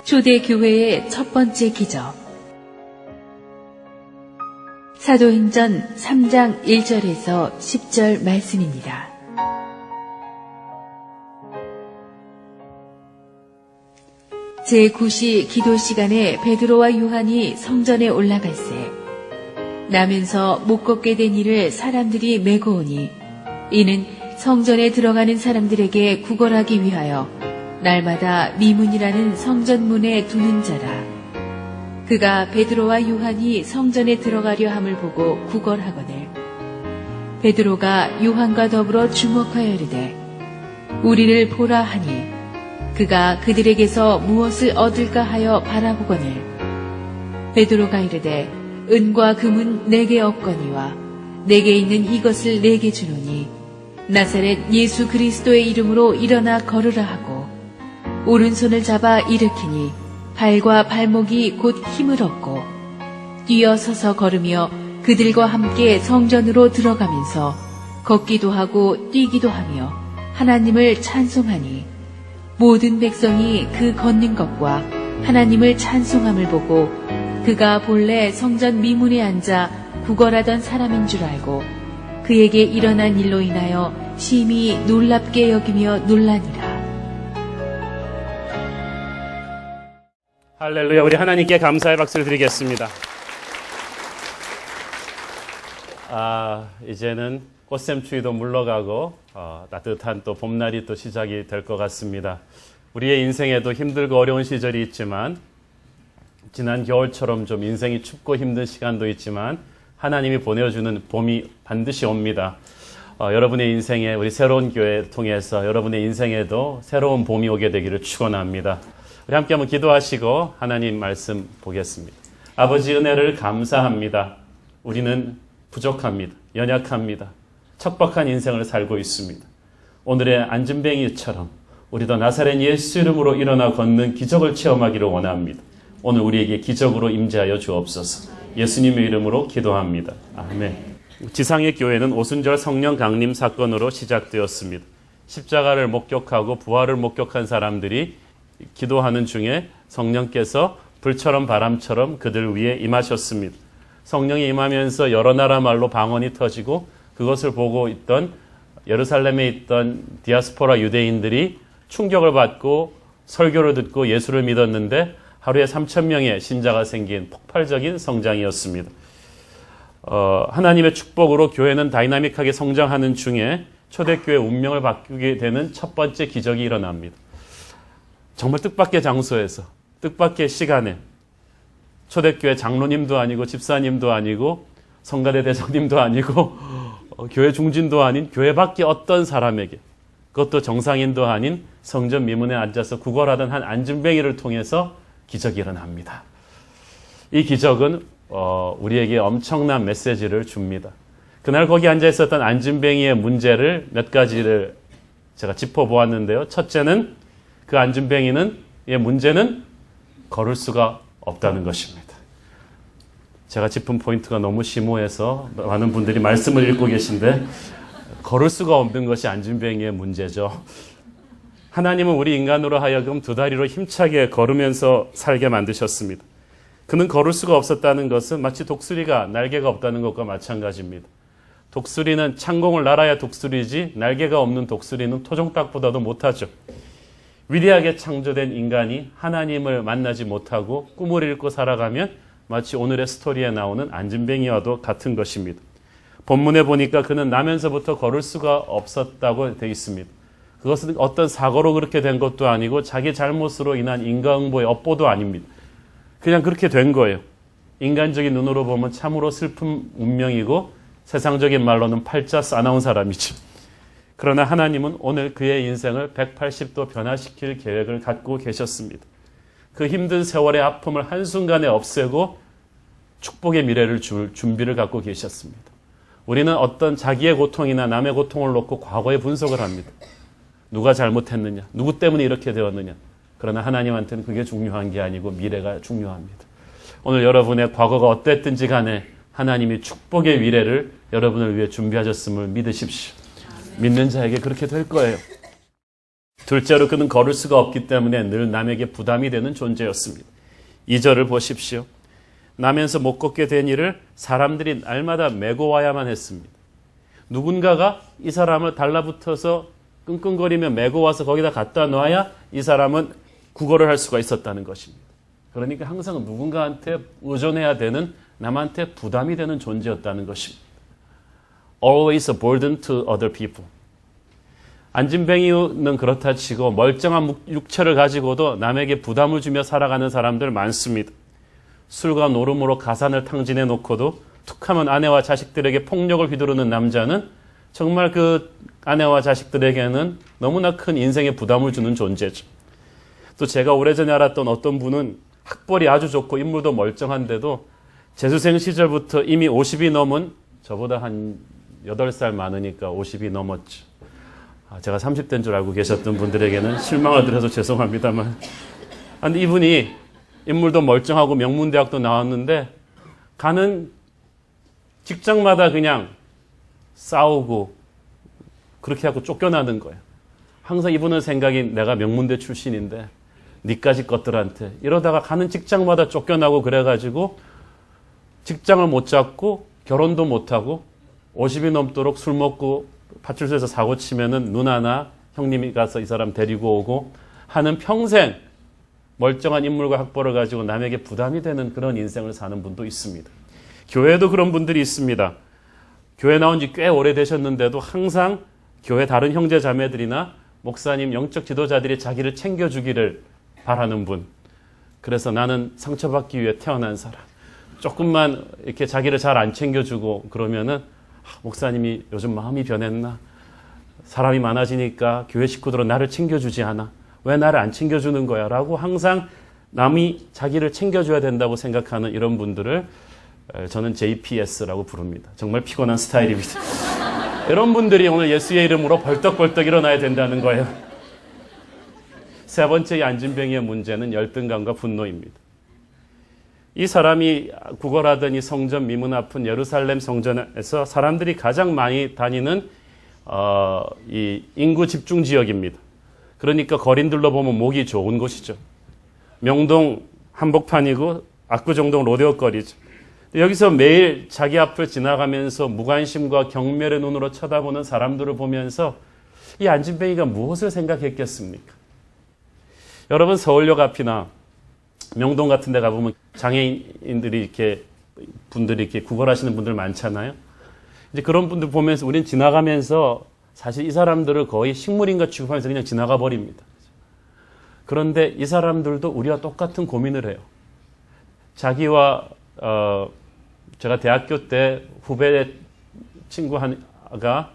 초대교회의 첫 번째 기적. 사도행전 3장 1절에서 10절 말씀입니다. 제9시 기도 시간에 베드로와 요한이 성전에 올라갈새 나면서 못 걷게 된 이를 사람들이 메고 오니 이는 성전에 들어가는 사람들에게 구걸하기 위하여 날마다 미문이라는 성전문에 두는 자라. 그가 베드로와 요한이 성전에 들어가려 함을 보고 구걸하거늘 베드로가 요한과 더불어 주목하여 이르되 우리를 보라 하니 그가 그들에게서 무엇을 얻을까 하여 바라보거늘 베드로가 이르되 은과 금은 내게 없거니와 내게 있는 이것을 내게 주노니 나사렛 예수 그리스도의 이름으로 일어나 걸으라 하고 오른손을 잡아 일으키니 발과 발목이 곧 힘을 얻고 뛰어서서 걸으며 그들과 함께 성전으로 들어가면서 걷기도 하고 뛰기도 하며 하나님을 찬송하니 모든 백성이 그 걷는 것과 하나님을 찬송함을 보고 그가 본래 성전 미문에 앉아 구걸하던 사람인 줄 알고 그에게 일어난 일로 인하여 심히 놀랍게 여기며 놀라니라. 할렐루야. 우리 하나님께 감사의 박수를 드리겠습니다. 이제는 꽃샘추위도 물러가고 따뜻한 또 봄날이 또 시작이 될 것 같습니다. 우리의 인생에도 힘들고 어려운 시절이 있지만 지난 겨울처럼 좀 인생이 춥고 힘든 시간도 있지만 하나님이 보내주는 봄이 반드시 옵니다. 여러분의 인생에 우리 새로운 교회를 통해서 여러분의 인생에도 새로운 봄이 오게 되기를 축원합니다. 우리 함께 한번 기도하시고 하나님 말씀 보겠습니다. 아버지 은혜를 감사합니다. 우리는 부족합니다. 연약합니다. 척박한 인생을 살고 있습니다. 오늘의 안진뱅이처럼 우리도 나사렛 예수 이름으로 일어나 걷는 기적을 체험하기를 원합니다. 오늘 우리에게 기적으로 임재하여 주옵소서. 예수님의 이름으로 기도합니다. 아멘. 지상의 교회는 오순절 성령 강림 사건으로 시작되었습니다. 십자가를 목격하고 부활을 목격한 사람들이 기도하는 중에 성령께서 불처럼 바람처럼 그들 위에 임하셨습니다. 성령이 임하면서 여러 나라 말로 방언이 터지고 그것을 보고 있던 예루살렘에 있던 디아스포라 유대인들이 충격을 받고 설교를 듣고 예수를 믿었는데 하루에 3,000명의 신자가 생긴 폭발적인 성장이었습니다. 하나님의 축복으로 교회는 다이나믹하게 성장하는 중에 초대교회의 운명을 바꾸게 되는 첫 번째 기적이 일어납니다. 정말 뜻밖의 장소에서 뜻밖의 시간에 초대교회 장로님도 아니고 집사님도 아니고 성가대 대장님도 아니고 교회 중진도 아닌 교회 밖에 어떤 사람에게 그것도 정상인도 아닌 성전 미문에 앉아서 구걸하던 한 안진뱅이를 통해서 기적이 일어납니다. 이 기적은 우리에게 엄청난 메시지를 줍니다. 그날 거기 앉아 있었던 안진뱅이의 문제를 몇 가지를 제가 짚어보았는데요. 첫째는 그 안진뱅이의 문제는 걸을 수가 없다는 것입니다. 제가 짚은 포인트가 너무 심오해서 많은 분들이 말씀을 읽고 계신데 걸을 수가 없는 것이 안진뱅이의 문제죠. 하나님은 우리 인간으로 하여금 두 다리로 힘차게 걸으면서 살게 만드셨습니다. 그는 걸을 수가 없었다는 것은 마치 독수리가 날개가 없다는 것과 마찬가지입니다. 독수리는 창공을 날아야 독수리지 날개가 없는 독수리는 토종닭보다도 못하죠. 위대하게 창조된 인간이 하나님을 만나지 못하고 꿈을 잃고 살아가면 마치 오늘의 스토리에 나오는 안진뱅이와도 같은 것입니다. 본문에 보니까 그는 나면서부터 걸을 수가 없었다고 되어 있습니다. 그것은 어떤 사고로 그렇게 된 것도 아니고 자기 잘못으로 인한 인과응보의 업보도 아닙니다. 그냥 그렇게 된 거예요. 인간적인 눈으로 보면 참으로 슬픈 운명이고 세상적인 말로는 팔자 싸나운 사람이죠. 그러나 하나님은 오늘 그의 인생을 180도 변화시킬 계획을 갖고 계셨습니다. 그 힘든 세월의 아픔을 한순간에 없애고 축복의 미래를 줄 준비를 갖고 계셨습니다. 우리는 어떤 자기의 고통이나 남의 고통을 놓고 과거의 분석을 합니다. 누가 잘못했느냐? 누구 때문에 이렇게 되었느냐? 그러나 하나님한테는 그게 중요한 게 아니고 미래가 중요합니다. 오늘 여러분의 과거가 어땠든지 간에 하나님이 축복의 미래를 여러분을 위해 준비하셨음을 믿으십시오. 믿는 자에게 그렇게 될 거예요. 둘째로 그는 걸을 수가 없기 때문에 늘 남에게 부담이 되는 존재였습니다. 2절을 보십시오. 나면서 못 걷게 된 이를 사람들이 날마다 메고 와야만 했습니다. 누군가가 이 사람을 달라붙어서 끙끙거리며 메고 와서 거기다 갖다 놔야 이 사람은 구걸을 할 수가 있었다는 것입니다. 그러니까 항상 누군가한테 의존해야 되는, 남한테 부담이 되는 존재였다는 것입니다. Always a burden to other people. 안진뱅이는 그렇다 치고 멀쩡한 육체를 가지고도 남에게 부담을 주며 살아가는 사람들 많습니다. 술과 노름으로 가산을 탕진해 놓고도 툭하면 아내와 자식들에게 폭력을 휘두르는 남자는 정말 그 아내와 자식들에게는 너무나 큰 인생의 부담을 주는 존재죠. 또 제가 오래전에 알았던 어떤 분은 학벌이 아주 좋고 인물도 멀쩡한데도 재수생 시절부터 이미 50이 넘은, 저보다 한 8살 많으니까 50이 넘었죠. 제가 30대인 줄 알고 계셨던 분들에게는 실망을 드려서 죄송합니다만, 근데 이분이 인물도 멀쩡하고 명문대학도 나왔는데 가는 직장마다 그냥 싸우고 그렇게 하고 쫓겨나는 거예요. 항상 이분은 생각이, 내가 명문대 출신인데 니까지 것들한테, 이러다가 가는 직장마다 쫓겨나고 그래가지고 직장을 못 잡고 결혼도 못하고 50이 넘도록 술 먹고 파출소에서 사고 치면은 누나나 형님이 가서 이 사람 데리고 오고 하는, 평생 멀쩡한 인물과 학벌을 가지고 남에게 부담이 되는 그런 인생을 사는 분도 있습니다. 교회도 그런 분들이 있습니다. 교회 나온 지 꽤 오래되셨는데도 항상 교회 다른 형제 자매들이나 목사님, 영적 지도자들이 자기를 챙겨주기를 바라는 분. 그래서 나는 상처받기 위해 태어난 사람. 조금만 이렇게 자기를 잘 안 챙겨주고 그러면은 목사님이 요즘 마음이 변했나? 사람이 많아지니까 교회 식구들은 나를 챙겨주지 않아. 왜 나를 안 챙겨주는 거야? 라고 항상 남이 자기를 챙겨줘야 된다고 생각하는 이런 분들을 저는 JPS라고 부릅니다. 정말 피곤한 스타일입니다. 이런 분들이 오늘 예수의 이름으로 벌떡벌떡 일어나야 된다는 거예요. 세 번째 이 안진뱅이의 문제는 열등감과 분노입니다. 이 사람이 구걸하던 이 성전 미문 앞은 예루살렘 성전에서 사람들이 가장 많이 다니는 이 인구 집중 지역입니다. 그러니까 거린들로 보면 목이 좋은 곳이죠. 명동 한복판이고 압구정동 로데오 거리죠. 여기서 매일 자기 앞을 지나가면서 무관심과 경멸의 눈으로 쳐다보는 사람들을 보면서 이 안진뱅이가 무엇을 생각했겠습니까? 여러분, 서울역 앞이나 명동 같은 데 가보면 장애인들이 이렇게, 분들이 이렇게 구걸하시는 분들 많잖아요. 이제 그런 분들 보면서 우린 지나가면서 사실 이 사람들을 거의 식물인가 취급하면서 그냥 지나가 버립니다. 그런데 이 사람들도 우리와 똑같은 고민을 해요. 자기와, 제가 대학교 때 후배 친구 하나가,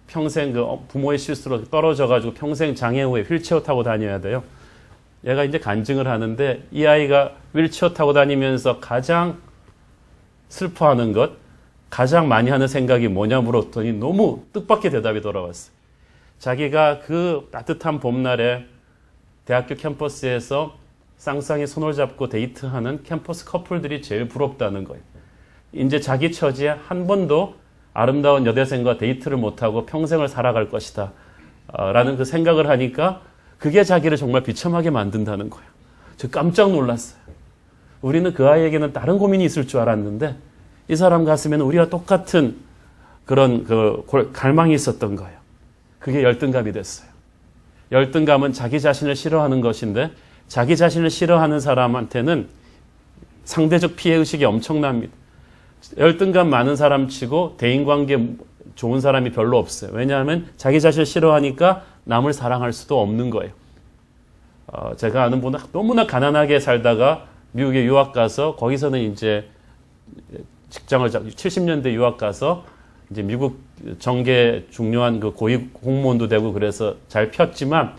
평생 그 부모의 실수로 떨어져가지고 평생 장애 후에 휠체어 타고 다녀야 돼요. 얘가 이제 간증을 하는데 이 아이가 휠체어 타고 다니면서 가장 슬퍼하는 것, 가장 많이 하는 생각이 뭐냐 물었더니 너무 뜻밖의 대답이 돌아왔어요. 자기가 그 따뜻한 봄날에 대학교 캠퍼스에서 쌍쌍이 손을 잡고 데이트하는 캠퍼스 커플들이 제일 부럽다는 거예요. 이제 자기 처지에 한 번도 아름다운 여대생과 데이트를 못하고 평생을 살아갈 것이다 라는 그 생각을 하니까 그게 자기를 정말 비참하게 만든다는 거예요. 저 깜짝 놀랐어요. 우리는 그 아이에게는 다른 고민이 있을 줄 알았는데 이 사람 가슴에는 우리와 똑같은 그런 갈망이 있었던 거예요. 그게 열등감이 됐어요. 열등감은 자기 자신을 싫어하는 것인데 자기 자신을 싫어하는 사람한테는 상대적 피해의식이 엄청납니다. 열등감 많은 사람 치고 대인관계 좋은 사람이 별로 없어요. 왜냐하면 자기 자신을 싫어하니까 남을 사랑할 수도 없는 거예요. 제가 아는 분은 너무나 가난하게 살다가 미국에 유학 가서 거기서는 이제 직장을 70년대 유학 가서 이제 미국 정계 중요한 그 고위 공무원도 되고 그래서 잘 폈지만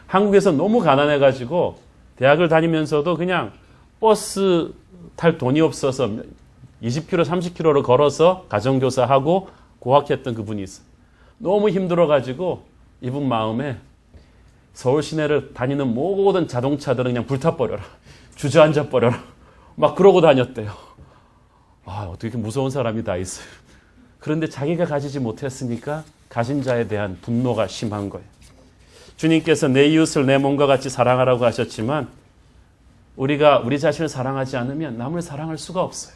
한국에서 너무 가난해가지고 대학을 다니면서도 그냥 버스 탈 돈이 없어서 20km, 30km를 걸어서 가정교사하고 고학했던 그분이 있어요. 너무 힘들어가지고 이분 마음에 서울 시내를 다니는 모든 자동차들은 그냥 불타버려라. 주저앉아버려라. 막 그러고 다녔대요. 어떻게 이렇게 무서운 사람이 다 있어요. 그런데 자기가 가지지 못했으니까 가진 자에 대한 분노가 심한 거예요. 주님께서 내 이웃을 내 몸과 같이 사랑하라고 하셨지만 우리가 우리 자신을 사랑하지 않으면 남을 사랑할 수가 없어요.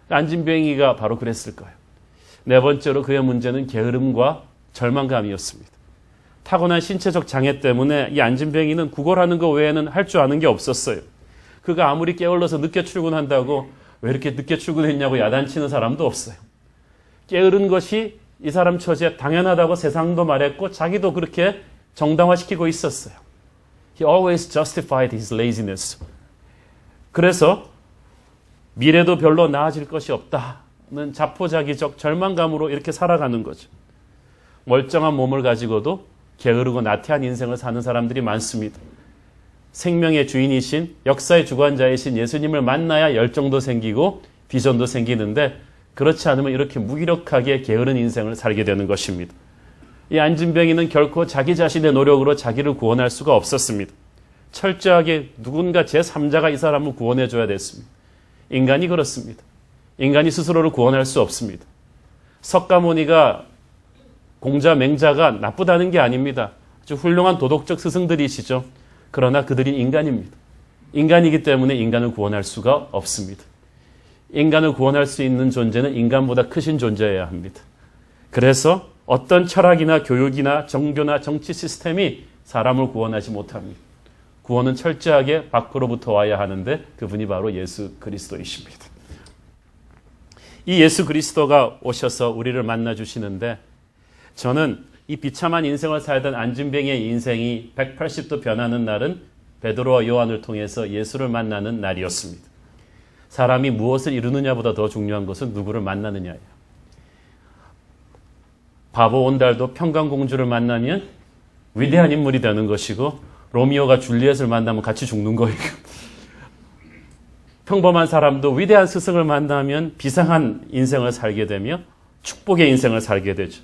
안진뱅이가 바로 그랬을 거예요. 네 번째로 그의 문제는 게으름과 절망감이었습니다. 타고난 신체적 장애 때문에 이 안진뱅이는 구걸하는 것 외에는 할 줄 아는 게 없었어요. 그가 아무리 게을러서 늦게 출근한다고 왜 이렇게 늦게 출근했냐고 야단치는 사람도 없어요. 게으른 것이 이 사람 처지에 당연하다고 세상도 말했고 자기도 그렇게 정당화시키고 있었어요. He always justified his laziness. 그래서 미래도 별로 나아질 것이 없다는 자포자기적 절망감으로 이렇게 살아가는 거죠. 멀쩡한 몸을 가지고도 게으르고 나태한 인생을 사는 사람들이 많습니다. 생명의 주인이신 역사의 주관자이신 예수님을 만나야 열정도 생기고 비전도 생기는데 그렇지 않으면 이렇게 무기력하게 게으른 인생을 살게 되는 것입니다. 이 안진뱅이는 결코 자기 자신의 노력으로 자기를 구원할 수가 없었습니다. 철저하게 누군가 제3자가 이 사람을 구원해 줘야 됐습니다. 인간이 그렇습니다. 인간이 스스로를 구원할 수 없습니다. 석가모니가 공자, 맹자가 나쁘다는 게 아닙니다. 아주 훌륭한 도덕적 스승들이시죠. 그러나 그들이 인간입니다. 인간이기 때문에 인간을 구원할 수가 없습니다. 인간을 구원할 수 있는 존재는 인간보다 크신 존재여야 합니다. 그래서 어떤 철학이나 교육이나 종교나 정치 시스템이 사람을 구원하지 못합니다. 구원은 철저하게 밖으로부터 와야 하는데 그분이 바로 예수 그리스도이십니다. 이 예수 그리스도가 오셔서 우리를 만나 주시는데 저는 이 비참한 인생을 살던 안진뱅이의 인생이 180도 변하는 날은 베드로와 요한을 통해서 예수를 만나는 날이었습니다. 사람이 무엇을 이루느냐보다 더 중요한 것은 누구를 만나느냐예요. 바보 온달도 평강공주를 만나면 위대한 인물이 되는 것이고 로미오가 줄리엣을 만나면 같이 죽는 거예요. 평범한 사람도 위대한 스승을 만나면 비상한 인생을 살게 되며 축복의 인생을 살게 되죠.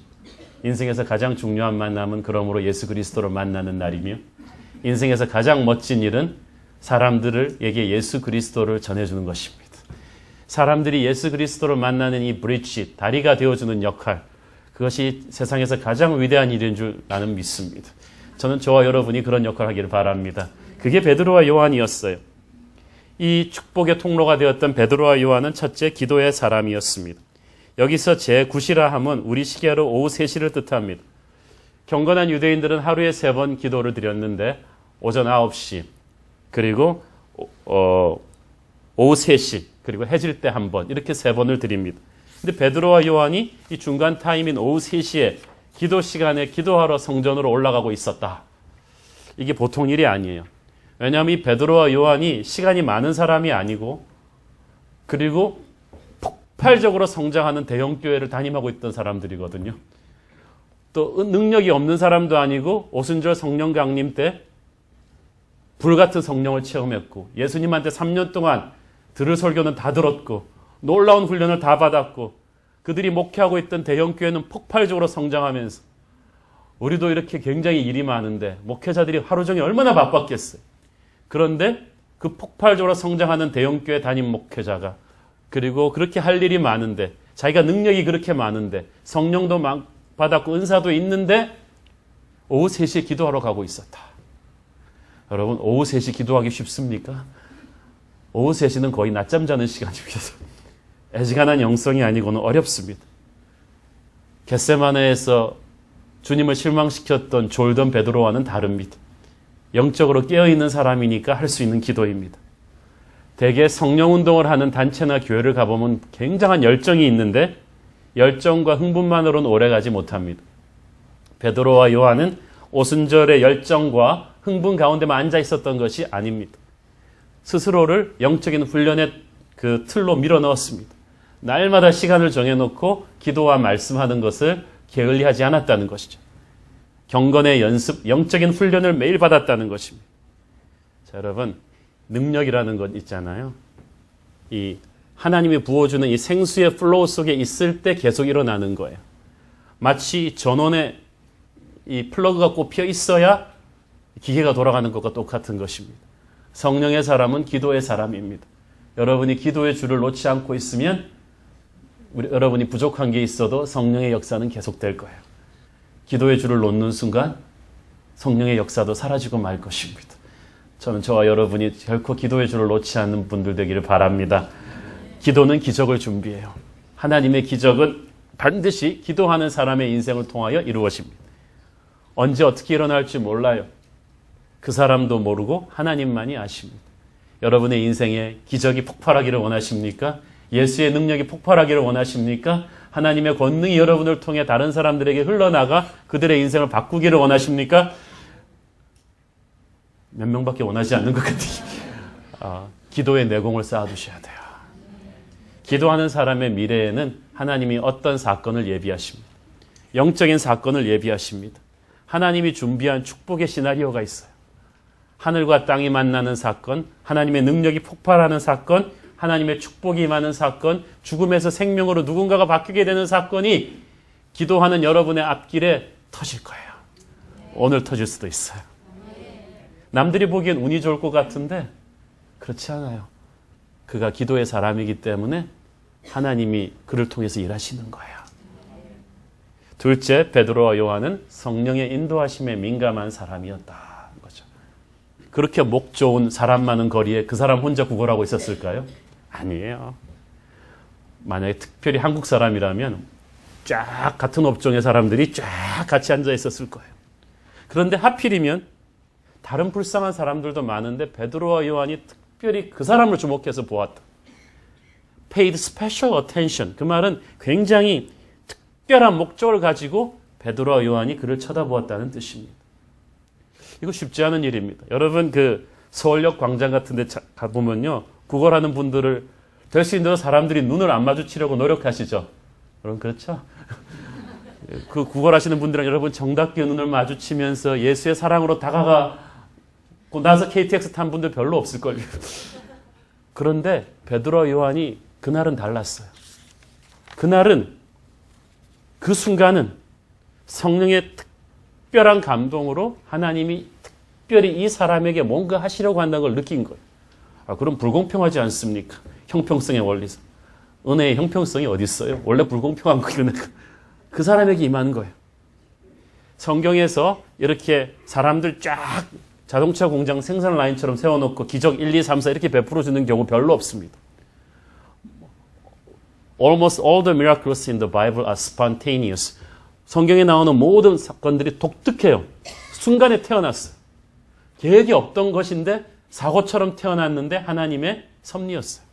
인생에서 가장 중요한 만남은 그러므로 예수 그리스도를 만나는 날이며 인생에서 가장 멋진 일은 사람들에게 예수 그리스도를 전해주는 것입니다. 사람들이 예수 그리스도를 만나는 이 브릿지, 다리가 되어주는 역할, 그것이 세상에서 가장 위대한 일인 줄 나는 믿습니다. 저는 저와 여러분이 그런 역할을 하기를 바랍니다. 그게 베드로와 요한이었어요. 이 축복의 통로가 되었던 베드로와 요한은 첫째 기도의 사람이었습니다. 여기서 제9시라 함은 우리 시계로 오후 3시를 뜻합니다. 경건한 유대인들은 하루에 3번 기도를 드렸는데 오전 9시 그리고 오후 3시 그리고 해질 때 1번 이렇게 3번을 드립니다. 근데 베드로와 요한이 이 중간 타임인 오후 3시에 기도 시간에 기도하러 성전으로 올라가고 있었다. 이게 보통 일이 아니에요. 왜냐하면 이 베드로와 요한이 시간이 많은 사람이 아니고 그리고 폭발적으로 성장하는 대형교회를 담임하고 있던 사람들이거든요. 또 능력이 없는 사람도 아니고 오순절 성령 강림 때 불같은 성령을 체험했고 예수님한테 3년 동안 들을 설교는 다 들었고 놀라운 훈련을 다 받았고 그들이 목회하고 있던 대형교회는 폭발적으로 성장하면서 우리도 이렇게 굉장히 일이 많은데 목회자들이 하루 종일 얼마나 바빴겠어요. 그런데 그 폭발적으로 성장하는 대형교회 담임 목회자가 그리고 그렇게 할 일이 많은데 자기가 능력이 그렇게 많은데 성령도 받았고 은사도 있는데 오후 3시에 기도하러 가고 있었다. 여러분 오후 3시 기도하기 쉽습니까? 오후 3시는 거의 낮잠 자는 시간입니다. 애지간한 영성이 아니고는 어렵습니다. 겟세마네에서 주님을 실망시켰던 졸던 베드로와는 다릅니다. 영적으로 깨어있는 사람이니까 할 수 있는 기도입니다. 대개 성령운동을 하는 단체나 교회를 가보면 굉장한 열정이 있는데 열정과 흥분만으로는 오래가지 못합니다. 베드로와 요한은 오순절의 열정과 흥분 가운데만 앉아 있었던 것이 아닙니다. 스스로를 영적인 훈련의 그 틀로 밀어넣었습니다. 날마다 시간을 정해놓고 기도와 말씀하는 것을 게을리하지 않았다는 것이죠. 경건의 연습, 영적인 훈련을 매일 받았다는 것입니다. 자, 여러분 능력이라는 것 있잖아요. 이 하나님이 부어주는 이 생수의 플로우 속에 있을 때 계속 일어나는 거예요. 마치 전원에 이 플러그가 꼽혀 있어야 기계가 돌아가는 것과 똑같은 것입니다. 성령의 사람은 기도의 사람입니다. 여러분이 기도의 줄을 놓지 않고 있으면 여러분이 부족한 게 있어도 성령의 역사는 계속될 거예요. 기도의 줄을 놓는 순간 성령의 역사도 사라지고 말 것입니다. 저는 저와 여러분이 결코 기도의 줄을 놓지 않는 분들 되기를 바랍니다. 기도는 기적을 준비해요. 하나님의 기적은 반드시 기도하는 사람의 인생을 통하여 이루어집니다. 언제 어떻게 일어날지 몰라요. 그 사람도 모르고 하나님만이 아십니다. 여러분의 인생에 기적이 폭발하기를 원하십니까? 예수의 능력이 폭발하기를 원하십니까? 하나님의 권능이 여러분을 통해 다른 사람들에게 흘러나가 그들의 인생을 바꾸기를 원하십니까? 몇 명밖에 원하지 않는 것 같아요. 기도의 내공을 쌓아두셔야 돼요. 기도하는 사람의 미래에는 하나님이 어떤 사건을 예비하십니다. 영적인 사건을 예비하십니다. 하나님이 준비한 축복의 시나리오가 있어요. 하늘과 땅이 만나는 사건, 하나님의 능력이 폭발하는 사건, 하나님의 축복이 임하는 사건, 죽음에서 생명으로 누군가가 바뀌게 되는 사건이 기도하는 여러분의 앞길에 터질 거예요. 오늘 터질 수도 있어요. 남들이 보기엔 운이 좋을 것 같은데 그렇지 않아요. 그가 기도의 사람이기 때문에 하나님이 그를 통해서 일하시는 거예요. 둘째, 베드로와 요한은 성령의 인도하심에 민감한 사람이었다. 그렇게 목 좋은 사람 많은 거리에 그 사람 혼자 구걸하고 있었을까요? 아니에요. 만약에 특별히 한국 사람이라면 쫙 같은 업종의 사람들이 쫙 같이 앉아 있었을 거예요. 그런데 하필이면 다른 불쌍한 사람들도 많은데 베드로와 요한이 특별히 그 사람을 주목해서 보았다. Paid special attention. 그 말은 굉장히 특별한 목적을 가지고 베드로와 요한이 그를 쳐다보았다는 뜻입니다. 이거 쉽지 않은 일입니다. 여러분 그 서울역 광장 같은 데 가보면요. 구걸하는 분들을 될 수 있는 사람들이 눈을 안 마주치려고 노력하시죠. 여러분 그렇죠? 그 구걸하시는 분들은 여러분 정답게 눈을 마주치면서 예수의 사랑으로 다가가고 나서 KTX 탄 분들 별로 없을걸요. 그런데 베드로와 요한이 그날은 달랐어요. 그날은 그 순간은 성령의 특별한 감동으로 하나님이 특별히 이 사람에게 뭔가 하시려고 한다는 걸 느낀 거예요. 그럼 불공평하지 않습니까? 형평성의 원리상. 은혜의 형평성이 어디 있어요? 원래 불공평한 거예요. 그 사람에게 임한 거예요. 성경에서 이렇게 사람들 쫙 자동차 공장 생산 라인처럼 세워놓고 기적 1, 2, 3, 4 이렇게 베풀어주는 경우 별로 없습니다. Almost all the miracles in the Bible are spontaneous. 성경에 나오는 모든 사건들이 독특해요. 순간에 태어났어요. 계획이 없던 것인데 사고처럼 태어났는데 하나님의 섭리였어요.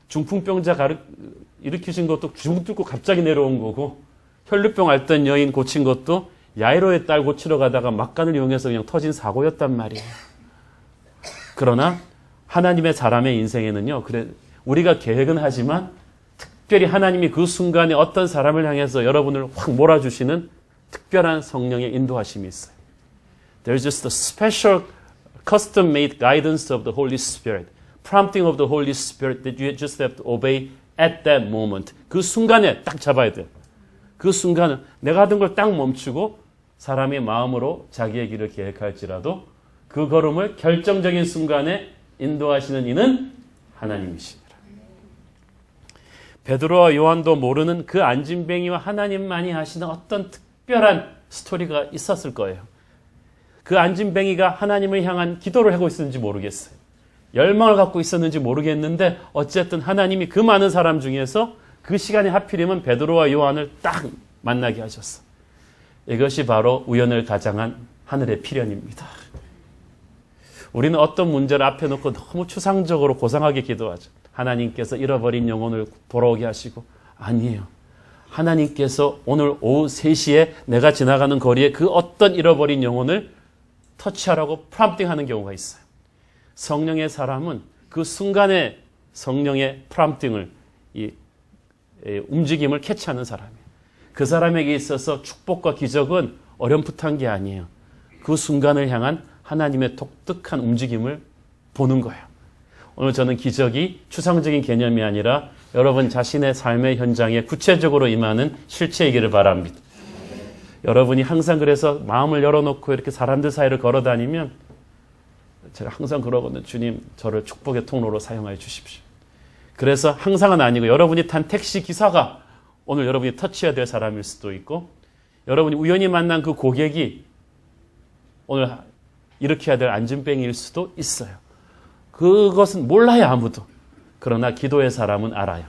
중풍병자 일으키신 것도 주눅 들고 갑자기 내려온 거고 혈류병 앓던 여인 고친 것도 야이로의 딸 고치러 가다가 막간을 이용해서 그냥 터진 사고였단 말이에요. 그러나 하나님의 사람의 인생에는요. 그래 우리가 계획은 하지만 특별히 하나님이 그 순간에 어떤 사람을 향해서 여러분을 확 몰아주시는 특별한 성령의 인도하심이 있어요. There's just a special custom-made guidance of the Holy Spirit, prompting of the Holy Spirit that you just have to obey at that moment. 그 순간에 딱 잡아야 돼요. 그 순간은 내가 하던 걸 딱 멈추고 사람의 마음으로 자기의 길을 계획할지라도 그 걸음을 결정적인 순간에 인도하시는 이는 하나님이십니다. 베드로와 요한도 모르는 그 안진뱅이와 하나님만이 하시는 어떤 특별한 스토리가 있었을 거예요. 그 안진뱅이가 하나님을 향한 기도를 하고 있었는지 모르겠어요. 열망을 갖고 있었는지 모르겠는데 어쨌든 하나님이 그 많은 사람 중에서 그 시간에 하필이면 베드로와 요한을 딱 만나게 하셨어. 이것이 바로 우연을 가장한 하늘의 필연입니다. 우리는 어떤 문제를 앞에 놓고 너무 추상적으로 고상하게 기도하죠. 하나님께서 잃어버린 영혼을 돌아오게 하시고 아니에요. 하나님께서 오늘 오후 3시에 내가 지나가는 거리에 그 어떤 잃어버린 영혼을 터치하라고 프롬프팅하는 경우가 있어요. 성령의 사람은 그 순간에 성령의 프롬프팅을 움직임을 캐치하는 사람이에요. 그 사람에게 있어서 축복과 기적은 어렴풋한 게 아니에요. 그 순간을 향한 하나님의 독특한 움직임을 보는 거예요. 오늘 저는 기적이 추상적인 개념이 아니라 여러분 자신의 삶의 현장에 구체적으로 임하는 실체이기를 바랍니다. 여러분이 항상 그래서 마음을 열어놓고 이렇게 사람들 사이를 걸어다니면 제가 항상 그러거든요. 주님 저를 축복의 통로로 사용하여 주십시오. 그래서 항상은 아니고 여러분이 탄 택시 기사가 오늘 여러분이 터치해야 될 사람일 수도 있고 여러분이 우연히 만난 그 고객이 오늘 일으켜야 될 안진뱅이일 수도 있어요. 그것은 몰라요, 아무도. 그러나 기도의 사람은 알아요.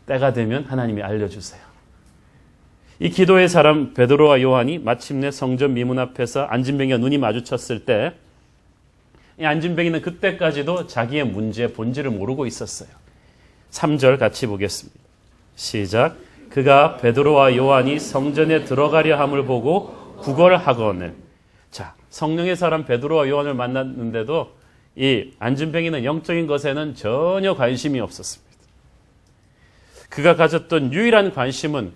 때가 되면 하나님이 알려주세요. 이 기도의 사람 베드로와 요한이 마침내 성전 미문 앞에서 안진뱅이와 눈이 마주쳤을 때 이 안진뱅이는 그때까지도 자기의 문제의 본질을 모르고 있었어요. 3절 같이 보겠습니다. 시작. 그가 베드로와 요한이 성전에 들어가려 함을 보고 구걸하거늘. 자, 성령의 사람 베드로와 요한을 만났는데도 이 안진뱅이는 영적인 것에는 전혀 관심이 없었습니다. 그가 가졌던 유일한 관심은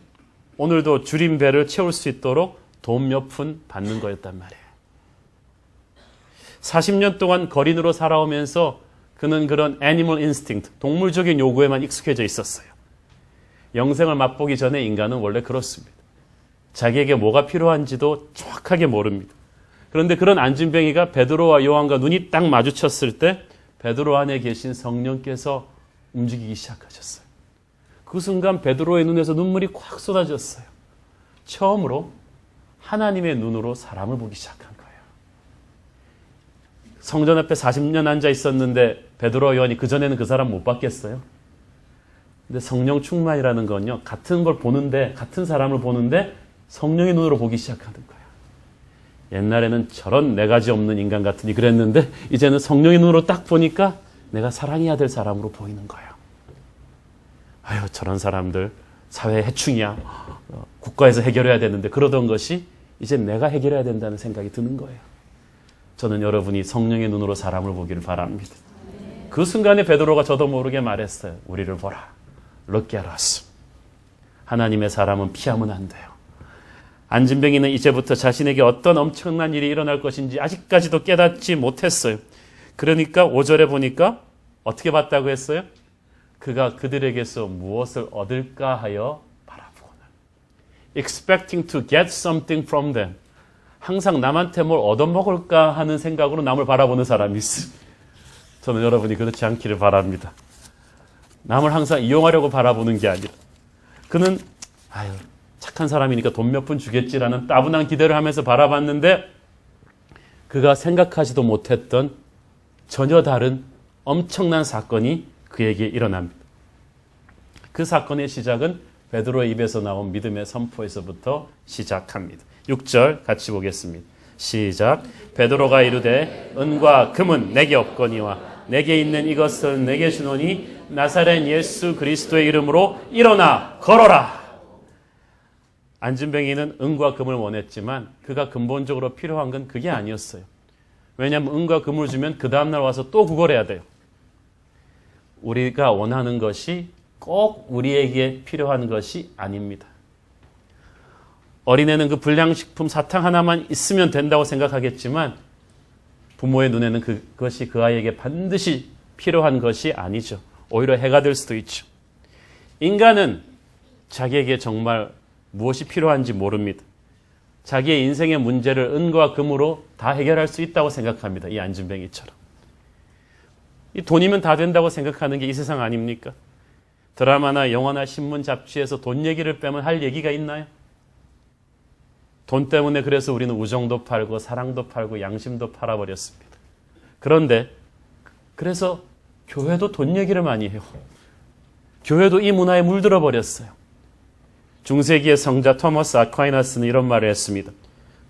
오늘도 줄인 배를 채울 수 있도록 돈 몇 푼 받는 거였단 말이에요. 40년 동안 거린으로 살아오면서 그는 그런 애니멀 인스팅트, 동물적인 요구에만 익숙해져 있었어요. 영생을 맛보기 전에 인간은 원래 그렇습니다. 자기에게 뭐가 필요한지도 정확하게 모릅니다. 그런데 그런 안진뱅이가 베드로와 요한과 눈이 딱 마주쳤을 때 베드로 안에 계신 성령께서 움직이기 시작하셨어요. 그 순간 베드로의 눈에서 눈물이 콱 쏟아졌어요. 처음으로 하나님의 눈으로 사람을 보기 시작한 거예요. 성전 앞에 40년 앉아 있었는데 베드로와 요한이 그전에는 그 사람 못 봤겠어요? 근데 성령 충만이라는 건요, 같은 걸 보는데, 같은 사람을 보는데 성령의 눈으로 보기 시작하는 거예요. 옛날에는 저런 네 가지 없는 인간 같으니 그랬는데 이제는 성령의 눈으로 딱 보니까 내가 사랑해야 될 사람으로 보이는 거예요. 아유, 저런 사람들 사회 해충이야. 국가에서 해결해야 되는데 그러던 것이 이제 내가 해결해야 된다는 생각이 드는 거예요. 저는 여러분이 성령의 눈으로 사람을 보기를 바랍니다. 그 순간에 베드로가 저도 모르게 말했어요. 우리를 보라. Look at us. 하나님의 사람은 피하면 안 돼요. 안진뱅이는 이제부터 자신에게 어떤 엄청난 일이 일어날 것인지 아직까지도 깨닫지 못했어요. 그러니까 5절에 보니까 어떻게 봤다고 했어요? 그가 그들에게서 무엇을 얻을까 하여 바라보거늘. Expecting to get something from them. 항상 남한테 뭘 얻어먹을까 하는 생각으로 남을 바라보는 사람이 있어요. 저는 여러분이 그렇지 않기를 바랍니다. 남을 항상 이용하려고 바라보는 게 아니라 그는 착한 사람이니까 돈 몇 푼 주겠지라는 따분한 기대를 하면서 바라봤는데 그가 생각하지도 못했던 전혀 다른 엄청난 사건이 그에게 일어납니다. 그 사건의 시작은 베드로의 입에서 나온 믿음의 선포에서부터 시작합니다. 6절 같이 보겠습니다. 시작. 베드로가 이르되 은과 금은 내게 없거니와 내게 있는 이것을 내게 주노니 나사렛 예수 그리스도의 이름으로 일어나 걸어라. 안진뱅이는 은과 금을 원했지만 그가 근본적으로 필요한 건 그게 아니었어요. 왜냐하면 은과 금을 주면 그 다음날 와서 또 구걸해야 돼요. 우리가 원하는 것이 꼭 우리에게 필요한 것이 아닙니다. 어린애는 그 불량식품 사탕 하나만 있으면 된다고 생각하겠지만 부모의 눈에는 그것이 그 아이에게 반드시 필요한 것이 아니죠. 오히려 해가 될 수도 있죠. 인간은 자기에게 정말 무엇이 필요한지 모릅니다. 자기의 인생의 문제를 은과 금으로 다 해결할 수 있다고 생각합니다. 이 안진뱅이처럼. 이 돈이면 다 된다고 생각하는 게 이 세상 아닙니까? 드라마나 영화나 신문 잡지에서 돈 얘기를 빼면 할 얘기가 있나요? 돈 때문에 그래서 우리는 우정도 팔고 사랑도 팔고 양심도 팔아버렸습니다. 그런데 그래서 교회도 돈 얘기를 많이 해요. 교회도 이 문화에 물들어 버렸어요. 중세기의 성자 토마스 아퀴나스는 이런 말을 했습니다.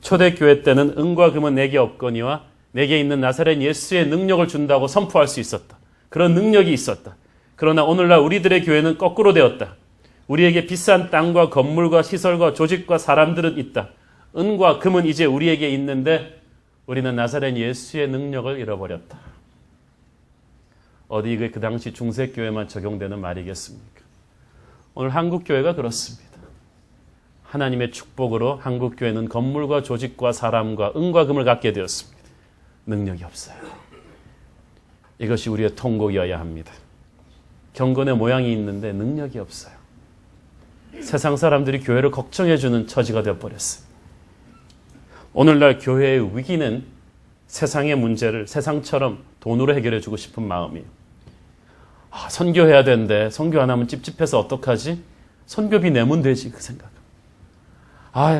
초대교회 때는 은과 금은 내게 없거니와 내게 있는 나사렛 예수의 능력을 준다고 선포할 수 있었다. 그런 능력이 있었다. 그러나 오늘날 우리들의 교회는 거꾸로 되었다. 우리에게 비싼 땅과 건물과 시설과 조직과 사람들은 있다. 은과 금은 이제 우리에게 있는데 우리는 나사렛 예수의 능력을 잃어버렸다. 어디 그 당시 중세교회만 적용되는 말이겠습니까? 오늘 한국교회가 그렇습니다. 하나님의 축복으로 한국교회는 건물과 조직과 사람과 은과 금을 갖게 되었습니다. 능력이 없어요. 이것이 우리의 통곡이어야 합니다. 경건의 모양이 있는데 능력이 없어요. 세상 사람들이 교회를 걱정해주는 처지가 되어버렸어요. 오늘날 교회의 위기는 세상의 문제를 세상처럼 돈으로 해결해주고 싶은 마음이에요. 선교해야 되는데 선교 안 하면 찝찝해서 어떡하지? 선교비 내면 되지 그 생각.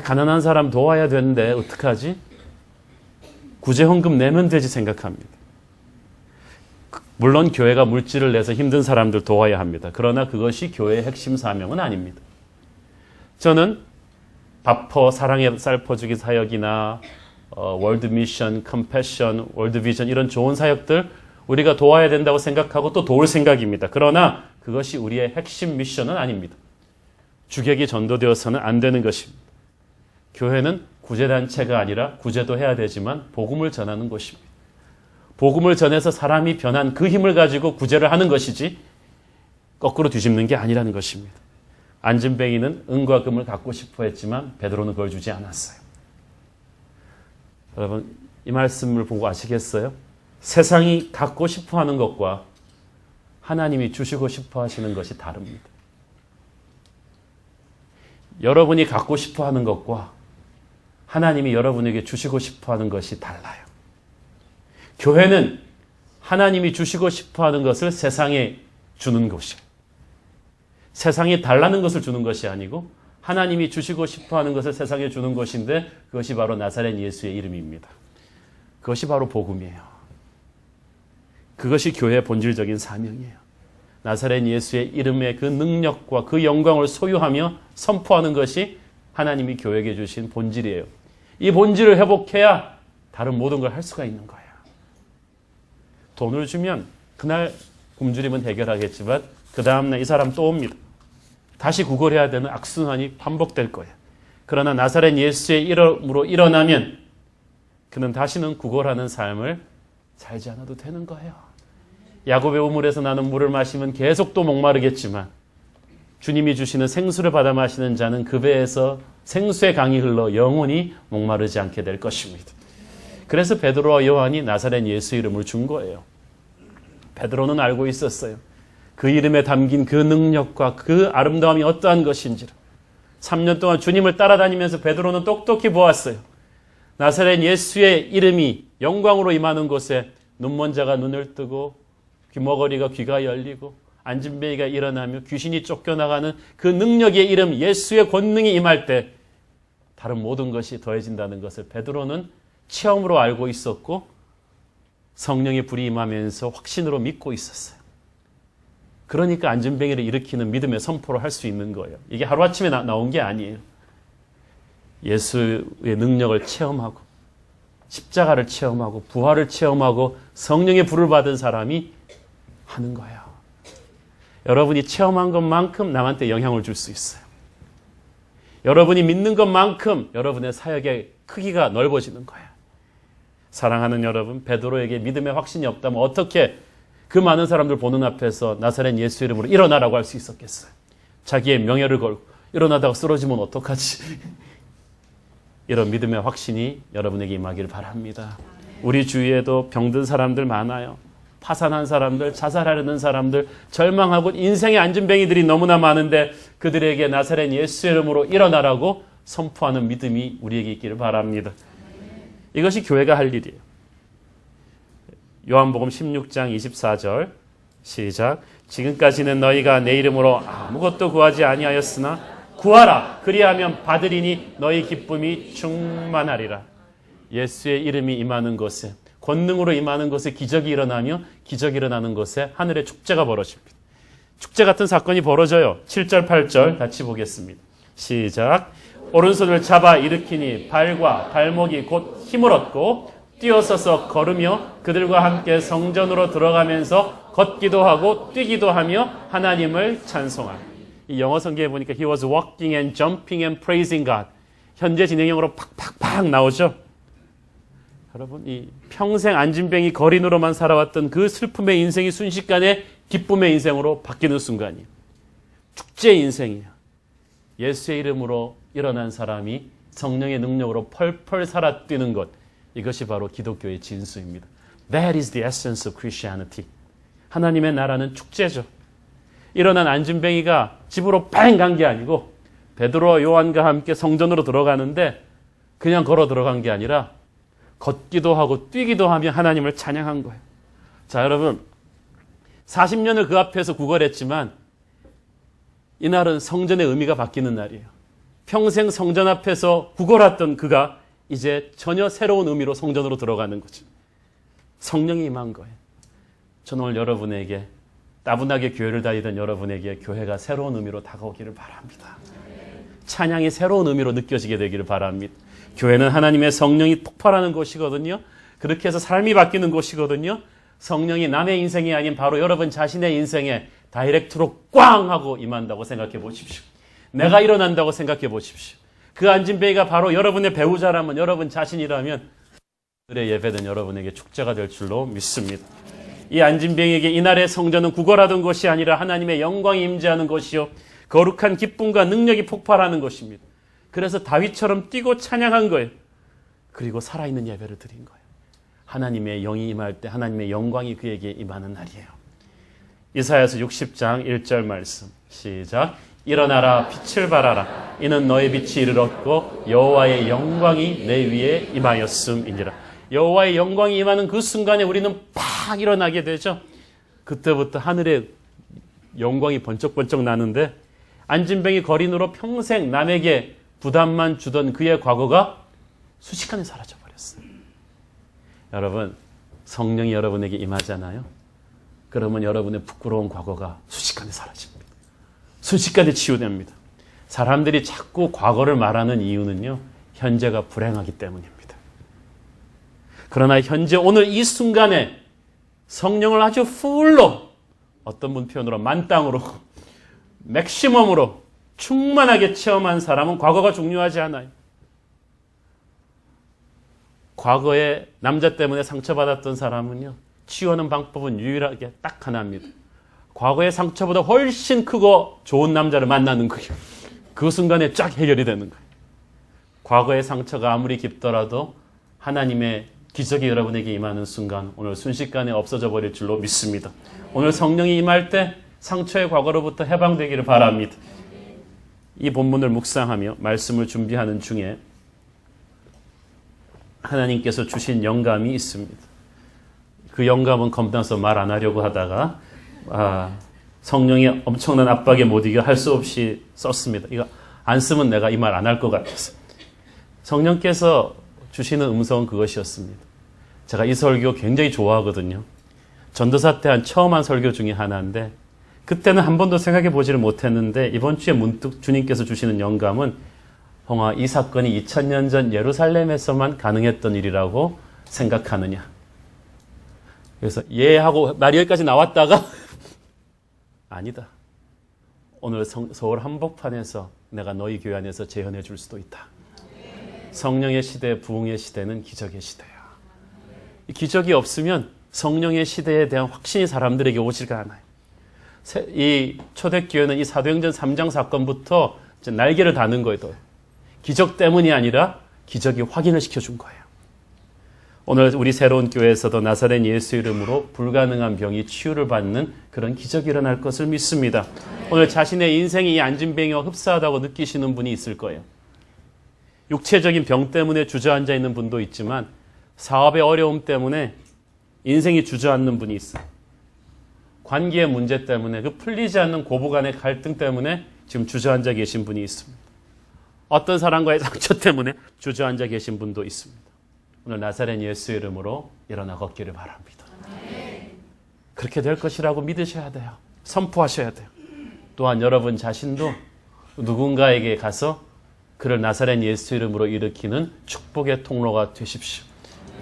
가난한 사람 도와야 되는데 어떡하지? 구제헌금 내면 되지 생각합니다. 물론 교회가 물질을 내서 힘든 사람들 도와야 합니다. 그러나 그것이 교회의 핵심 사명은 아닙니다. 저는 바퍼 사랑의 쌀 퍼주기 사역이나 월드 미션, 컴패션, 월드 비전 이런 좋은 사역들 우리가 도와야 된다고 생각하고 또 도울 생각입니다. 그러나 그것이 우리의 핵심 미션은 아닙니다. 주객이 전도되어서는 안 되는 것입니다. 교회는 구제단체가 아니라 구제도 해야 되지만 복음을 전하는 곳입니다. 복음을 전해서 사람이 변한 그 힘을 가지고 구제를 하는 것이지 거꾸로 뒤집는 게 아니라는 것입니다. 안진뱅이는 은과 금을 갖고 싶어 했지만 베드로는 그걸 주지 않았어요. 여러분 이 말씀을 보고 아시겠어요? 세상이 갖고 싶어 하는 것과 하나님이 주시고 싶어 하시는 것이 다릅니다. 여러분이 갖고 싶어 하는 것과 하나님이 여러분에게 주시고 싶어 하는 것이 달라요. 교회는 하나님이 주시고 싶어 하는 것을 세상에 주는 곳이에요. 세상에 달라는 것을 주는 것이 아니고 하나님이 주시고 싶어 하는 것을 세상에 주는 것인데 그것이 바로 나사렛 예수의 이름입니다. 그것이 바로 복음이에요. 그것이 교회의 본질적인 사명이에요. 나사렛 예수의 이름의 그 능력과 그 영광을 소유하며 선포하는 것이 하나님이 교회에게 주신 본질이에요. 이 본질을 회복해야 다른 모든 걸 할 수가 있는 거예요. 돈을 주면 그날 굶주림은 해결하겠지만 그 다음날 이 사람 또 옵니다. 다시 구걸해야 되는 악순환이 반복될 거예요. 그러나 나사렛 예수의 이름으로 일어나면 그는 다시는 구걸하는 삶을 살지 않아도 되는 거예요. 야곱의 우물에서 나는 물을 마시면 계속 또 목마르겠지만 주님이 주시는 생수를 받아 마시는 자는 그 배에서 생수의 강이 흘러 영원히 목마르지 않게 될 것입니다. 그래서 베드로와 요한이 나사렛 예수 이름을 준 거예요. 베드로는 알고 있었어요. 그 이름에 담긴 그 능력과 그 아름다움이 어떠한 것인지를. 3년 동안 주님을 따라다니면서 베드로는 똑똑히 보았어요. 나사렛 예수의 이름이 영광으로 임하는 곳에 눈먼 자가 눈을 뜨고 귀머거리가 귀가 열리고 안진뱅이가 일어나며 귀신이 쫓겨나가는 그 능력의 이름 예수의 권능이 임할 때 다른 모든 것이 더해진다는 것을 베드로는 체험으로 알고 있었고 성령의 불이 임하면서 확신으로 믿고 있었어요. 그러니까 안진뱅이를 일으키는 믿음의 선포를 할 수 있는 거예요. 이게 하루아침에 나온 게 아니에요. 예수의 능력을 체험하고 십자가를 체험하고 부활을 체험하고 성령의 불을 받은 사람이 하는 거예요. 여러분이 체험한 것만큼 남한테 영향을 줄 수 있어요. 여러분이 믿는 것만큼 여러분의 사역의 크기가 넓어지는 거예요. 사랑하는 여러분, 베드로에게 믿음의 확신이 없다면 어떻게 그 많은 사람들 보는 앞에서 나사렛 예수 이름으로 일어나라고 할 수 있었겠어요? 자기의 명예를 걸고 일어나다가 쓰러지면 어떡하지? 이런 믿음의 확신이 여러분에게 임하기를 바랍니다. 우리 주위에도 병든 사람들 많아요. 파산한 사람들, 자살하려는 사람들, 절망하고 인생의 안진뱅이들이 너무나 많은데 그들에게 나사렛 예수 이름으로 일어나라고 선포하는 믿음이 우리에게 있기를 바랍니다. 이것이 교회가 할 일이에요. 요한복음 16장 24절 시작. 지금까지는 너희가 내 이름으로 아무것도 구하지 아니하였으나 구하라 그리하면 받으리니 너희 기쁨이 충만하리라. 예수의 이름이 임하는 곳에 권능으로 임하는 곳에 기적이 일어나며 기적이 일어나는 곳에 하늘의 축제가 벌어집니다. 축제 같은 사건이 벌어져요. 7절 8절 같이 보겠습니다. 시작. 오른손을 잡아 일으키니 발과 발목이 곧 힘을 얻고 뛰어서서 걸으며 그들과 함께 성전으로 들어가면서 걷기도 하고 뛰기도 하며 하나님을 찬송하라. 이 영어 성경에 보니까 He was walking and jumping and praising God. 현재 진행형으로 팍팍팍 나오죠. 여러분, 이 평생 안진뱅이 거린으로만 살아왔던 그 슬픔의 인생이 순식간에 기쁨의 인생으로 바뀌는 순간이에요. 축제의 인생이에요. 예수의 이름으로 일어난 사람이 성령의 능력으로 펄펄 살아 뛰는 것, 이것이 바로 기독교의 진수입니다. That is the essence of Christianity. 하나님의 나라는 축제죠. 일어난 안진뱅이가 집으로 뺑 간 게 아니고 베드로와 요한과 함께 성전으로 들어가는데 그냥 걸어 들어간 게 아니라 걷기도 하고 뛰기도 하며 하나님을 찬양한 거예요. 자, 여러분 40년을 그 앞에서 구걸했지만 이날은 성전의 의미가 바뀌는 날이에요. 평생 성전 앞에서 구걸했던 그가 이제 전혀 새로운 의미로 성전으로 들어가는 거죠. 성령이 임한 거예요. 저는 오늘 여러분에게, 따분하게 교회를 다니던 여러분에게 교회가 새로운 의미로 다가오기를 바랍니다. 찬양이 새로운 의미로 느껴지게 되기를 바랍니다. 교회는 하나님의 성령이 폭발하는 곳이거든요. 그렇게 해서 삶이 바뀌는 곳이거든요. 성령이 남의 인생이 아닌 바로 여러분 자신의 인생에 다이렉트로 꽝 하고 임한다고 생각해 보십시오. 내가 일어난다고 생각해 보십시오. 그 안진뱅이가 바로 여러분의 배우자라면, 여러분 자신이라면 오늘의 예배는 여러분에게 축제가 될 줄로 믿습니다. 이 안진뱅이에게 이날의 성전은 구걸하던 것이 아니라 하나님의 영광이 임재하는 것이요 거룩한 기쁨과 능력이 폭발하는 것입니다. 그래서 다윗처럼 뛰고 찬양한 거예요. 그리고 살아있는 예배를 드린 거예요. 하나님의 영이 임할 때 하나님의 영광이 그에게 임하는 날이에요. 이사야서 60장 1절 말씀 시작. 일어나라 빛을 발하라 이는 너의 빛이 이르렀고 여호와의 영광이 내 위에 임하였음이니라. 여호와의 영광이 임하는 그 순간에 우리는 팍 일어나게 되죠. 그때부터 하늘의 영광이 번쩍번쩍 나는데 안진뱅이 거린으로 평생 남에게 부담만 주던 그의 과거가 순식간에 사라져버렸어요. 여러분, 성령이 여러분에게 임하잖아요. 그러면 여러분의 부끄러운 과거가 순식간에 사라집니다. 순식간에 치유됩니다. 사람들이 자꾸 과거를 말하는 이유는요, 현재가 불행하기 때문입니다. 그러나 현재 오늘 이 순간에 성령을 아주 풀로, 어떤 분 표현으로 만땅으로, 맥시멈으로 충만하게 체험한 사람은 과거가 중요하지 않아요. 과거에 남자 때문에 상처받았던 사람은요, 치유하는 방법은 유일하게 딱 하나입니다. 과거의 상처보다 훨씬 크고 좋은 남자를 만나는 거예요. 그 순간에 쫙 해결이 되는 거예요. 과거의 상처가 아무리 깊더라도 하나님의 기적이 여러분에게 임하는 순간 오늘 순식간에 없어져 버릴 줄로 믿습니다. 오늘 성령이 임할 때 상처의 과거로부터 해방되기를 바랍니다. 이 본문을 묵상하며 말씀을 준비하는 중에 하나님께서 주신 영감이 있습니다. 그 영감은 겁나서 말 안 하려고 하다가 성령이 엄청난 압박에 못 이겨 할 수 없이 썼습니다. 이거 안 쓰면 내가 이 말 안 할 것 같아서. 성령께서 주시는 음성은 그것이었습니다. 제가 이 설교 굉장히 좋아하거든요. 전도사 때 처음 한 설교 중에 하나인데 그때는 한 번도 생각해 보지를 못했는데 이번 주에 문득 주님께서 주시는 영감은 홍아, 이 사건이 2000년 전 예루살렘에서만 가능했던 일이라고 생각하느냐. 그래서 예 하고 말이 여기까지 나왔다가 아니다. 오늘 서울 한복판에서 내가 너희 교회 안에서 재현해 줄 수도 있다. 성령의 시대, 부흥의 시대는 기적의 시대야. 이 기적이 없으면 성령의 시대에 대한 확신이 사람들에게 오지가 않아요. 이 초대교회는 이 사도행전 3장 사건부터 이제 날개를 다는 거예요. 기적 때문이 아니라 기적이 확인을 시켜준 거예요. 오늘 우리 새로운 교회에서도 나사렛 예수 이름으로 불가능한 병이 치유를 받는 그런 기적이 일어날 것을 믿습니다. 오늘 자신의 인생이 이 안진뱅이와 흡사하다고 느끼시는 분이 있을 거예요. 육체적인 병 때문에 주저앉아 있는 분도 있지만 사업의 어려움 때문에 인생이 주저앉는 분이 있어요. 관계의 문제 때문에 그 풀리지 않는 고부간의 갈등 때문에 지금 주저앉아 계신 분이 있습니다. 어떤 사람과의 상처 때문에 주저앉아 계신 분도 있습니다. 오늘 나사렛 예수 이름으로 일어나 걷기를 바랍니다. 그렇게 될 것이라고 믿으셔야 돼요. 선포하셔야 돼요. 또한 여러분 자신도 누군가에게 가서 그를 나사렛 예수 이름으로 일으키는 축복의 통로가 되십시오.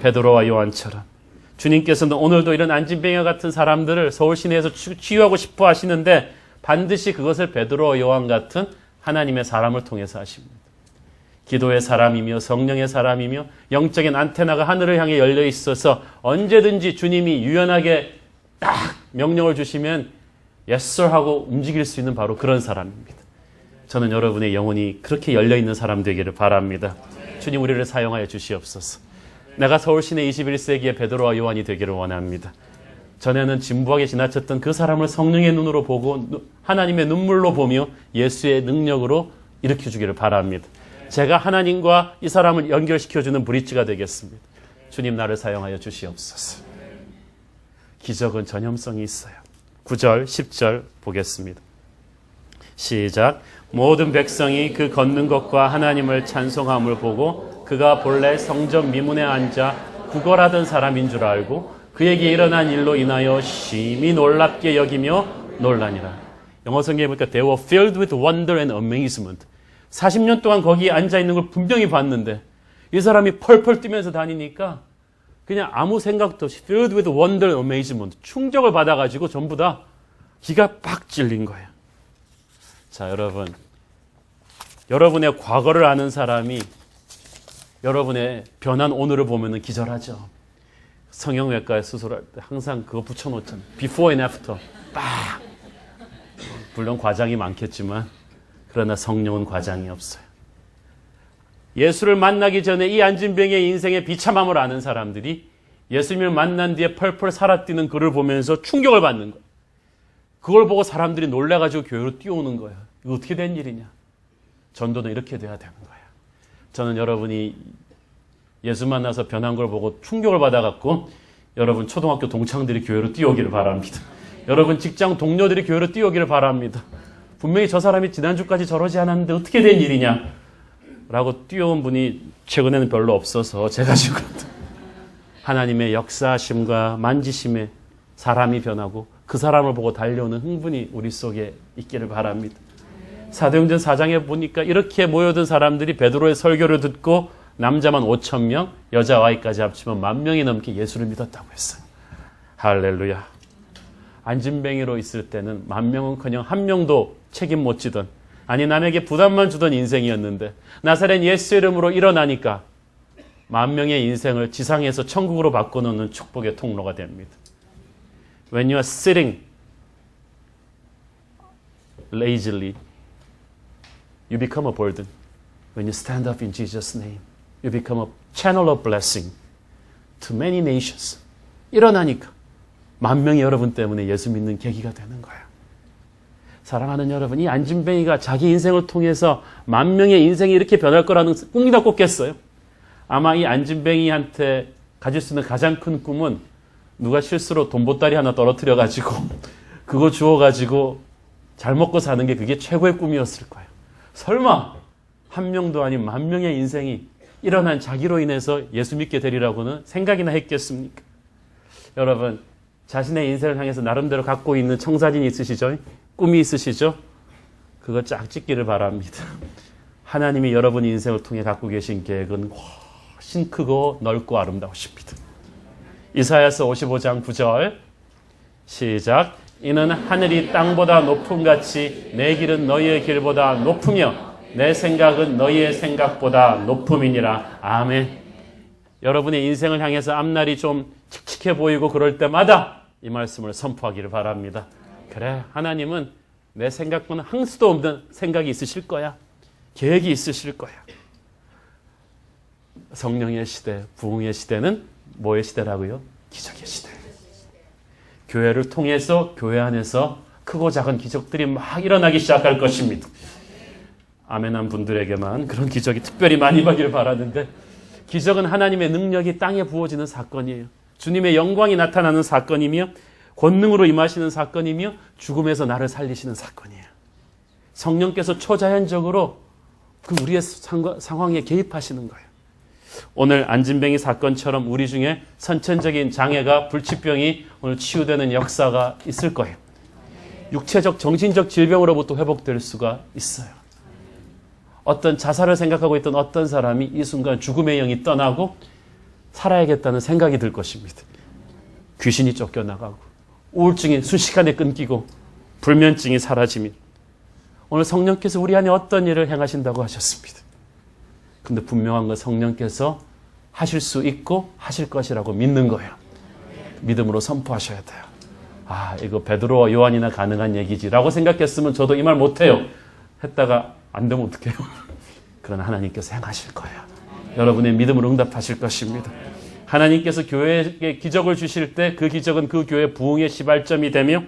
베드로와 요한처럼. 주님께서는 오늘도 이런 안진뱅이와 같은 사람들을 서울 시내에서 치유하고 싶어 하시는데 반드시 그것을 베드로와 요한 같은 하나님의 사람을 통해서 하십니다. 기도의 사람이며 성령의 사람이며 영적인 안테나가 하늘을 향해 열려 있어서 언제든지 주님이 유연하게 딱 명령을 주시면 yes sir 하고 움직일 수 있는 바로 그런 사람입니다. 저는 여러분의 영혼이 그렇게 열려있는 사람 되기를 바랍니다. 주님 우리를 사용하여 주시옵소서. 내가 서울 시내 21세기의 베드로와 요한이 되기를 원합니다. 전에는 진부하게 지나쳤던 그 사람을 성령의 눈으로 보고 하나님의 눈물로 보며 예수의 능력으로 일으켜주기를 바랍니다. 제가 하나님과 이 사람을 연결시켜주는 브릿지가 되겠습니다. 주님 나를 사용하여 주시옵소서. 기적은 전염성이 있어요. 9절, 10절 보겠습니다. 시작. 모든 백성이 그 걷는 것과 하나님을 찬송함을 보고 그가 본래 성전 미문에 앉아 구걸하던 사람인 줄 알고 그에게 일어난 일로 인하여 심히 놀랍게 여기며 놀라니라. 영어 성경에 보니까 they were filled with wonder and amazement. 40년 동안 거기에 앉아있는 걸 분명히 봤는데 이 사람이 펄펄 뛰면서 다니니까 그냥 아무 생각도 없이 filled with wonder and amazement. 충격을 받아가지고 전부 다 기가 빡 찔린 거예요. 자, 여러분. 여러분의 과거를 아는 사람이 여러분의 변한 오늘을 보면 기절하죠. 성형외과에 수술할 때 항상 그거 붙여놓잖아요. Before and after. 빡! 물론 과장이 많겠지만 그러나 성령은 과장이 없어요. 예수를 만나기 전에 이 안진뱅이의 인생의 비참함을 아는 사람들이 예수님을 만난 뒤에 펄펄 살아뛰는 그를 보면서 충격을 받는 거예요. 그걸 보고 사람들이 놀라가지고 교회로 뛰어오는 거예요. 이거 어떻게 된 일이냐. 전도는 이렇게 돼야 되는 거예요. 저는 여러분이 예수 만나서 변한 걸 보고 충격을 받아갖고 여러분 초등학교 동창들이 교회로 뛰어오기를 바랍니다. 여러분 직장 동료들이 교회로 뛰어오기를 바랍니다. 분명히 저 사람이 지난주까지 저러지 않았는데 어떻게 된 일이냐 라고 뛰어온 분이 최근에는 별로 없어서 제가 지금 하나님의 역사하심과 만지심에 사람이 변하고 그 사람을 보고 달려오는 흥분이 우리 속에 있기를 바랍니다. 사도행전 4장에 보니까 이렇게 모여든 사람들이 베드로의 설교를 듣고 남자만 5,000명, 여자 아이까지 합치면 10,000명이 넘게 예수를 믿었다고 했어요. 할렐루야. 안진뱅이로 있을 때는 10,000명은커녕 1명도 책임 못 지던, 아니 남에게 부담만 주던 인생이었는데 나사렛 예수 이름으로 일어나니까 10,000명의 인생을 지상에서 천국으로 바꿔놓는 축복의 통로가 됩니다. When you are sitting lazily, you become a burden. When you stand up in Jesus' name, you become a channel of blessing to many nations. 일어나니까 10,000명이 여러분 때문에 예수 믿는 계기가 되는 거예요. 사랑하는 여러분, 이 안진뱅이가 자기 인생을 통해서 10,000명의 인생이 이렇게 변할 거라는 꿈이나 꿨겠어요? 아마 이 안진뱅이한테 가질 수 있는 가장 큰 꿈은 누가 실수로 돈 보따리 하나 떨어뜨려가지고 그거 주워가지고 잘 먹고 사는 게 그게 최고의 꿈이었을 거예요. 설마 1명도 아닌 10,000명의 인생이 일어난 자기로 인해서 예수 믿게 되리라고는 생각이나 했겠습니까? 여러분, 자신의 인생을 향해서 나름대로 갖고 있는 청사진이 있으시죠? 꿈이 있으시죠? 그거 쫙 찍기를 바랍니다. 하나님이 여러분 인생을 통해 갖고 계신 계획은 훨씬 크고 넓고 아름다우십니다. 이사야서 55장 9절 시작. 이는 하늘이 땅보다 높음같이 내 길은 너희의 길보다 높으며 내 생각은 너희의 생각보다 높음이니라. 아멘. 여러분의 인생을 향해서 앞날이 좀 칙칙해 보이고 그럴 때마다 이 말씀을 선포하기를 바랍니다. 그래, 하나님은 내 생각보다 한 수도 없는 생각이 있으실 거야. 계획이 있으실 거야. 성령의 시대, 부흥의 시대는 뭐의 시대라고요? 기적의 시대. 교회를 통해서 교회 안에서 크고 작은 기적들이 막 일어나기 시작할 것입니다. 아멘한 분들에게만 그런 기적이 특별히 많이 임하기를 바라는데, 기적은 하나님의 능력이 땅에 부어지는 사건이에요. 주님의 영광이 나타나는 사건이며 권능으로 임하시는 사건이며 죽음에서 나를 살리시는 사건이에요. 성령께서 초자연적으로 그 우리의 상황에 개입하시는 거예요. 오늘 안진뱅이 사건처럼 우리 중에 선천적인 장애가, 불치병이 오늘 치유되는 역사가 있을 거예요. 육체적, 정신적 질병으로부터 회복될 수가 있어요. 어떤 자살을 생각하고 있던 어떤 사람이 이 순간 죽음의 영이 떠나고 살아야겠다는 생각이 들 것입니다. 귀신이 쫓겨나가고 우울증이 순식간에 끊기고 불면증이 사라집니다. 오늘 성령께서 우리 안에 어떤 일을 행하신다고 하셨습니다. 근데 분명한 건 성령께서 하실 수 있고 하실 것이라고 믿는 거예요. 믿음으로 선포하셔야 돼요. 아, 이거 베드로와 요한이나 가능한 얘기지라고 생각했으면 저도 이 말 못해요. 했다가 안 되면 어떡해요? 그러나 하나님께서 행하실 거예요. 여러분의 믿음으로 응답하실 것입니다. 하나님께서 교회에게 기적을 주실 때 그 기적은 그 교회 부흥의 시발점이 되며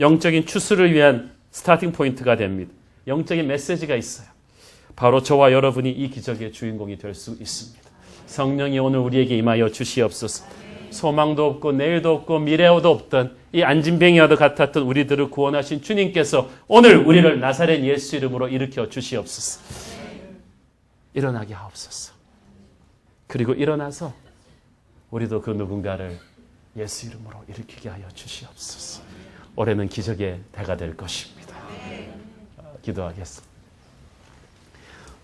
영적인 추수를 위한 스타팅 포인트가 됩니다. 영적인 메시지가 있어요. 바로 저와 여러분이 이 기적의 주인공이 될 수 있습니다. 성령이 오늘 우리에게 임하여 주시옵소서. 소망도 없고 내일도 없고 미래도 없던 이 안진뱅이와도 같았던 우리들을 구원하신 주님께서 오늘 우리를 나사렛 예수 이름으로 일으켜 주시옵소서. 일어나게 하옵소서. 그리고 일어나서 우리도 그 누군가를 예수 이름으로 일으키게 하여 주시옵소서. 올해는 기적의 대가 될 것입니다. 기도하겠습니다.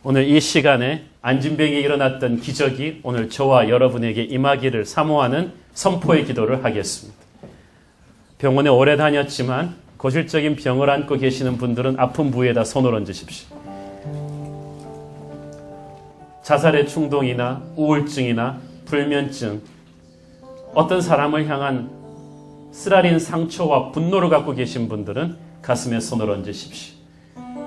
오늘 이 시간에 안진뱅이에 일어났던 기적이 오늘 저와 여러분에게 임하기를 사모하는 선포의 기도를 하겠습니다. 병원에 오래 다녔지만 고질적인 병을 안고 계시는 분들은 아픈 부위에다 손을 얹으십시오. 자살의 충동이나 우울증이나 불면증, 어떤 사람을 향한 쓰라린 상처와 분노를 갖고 계신 분들은 가슴에 손을 얹으십시오.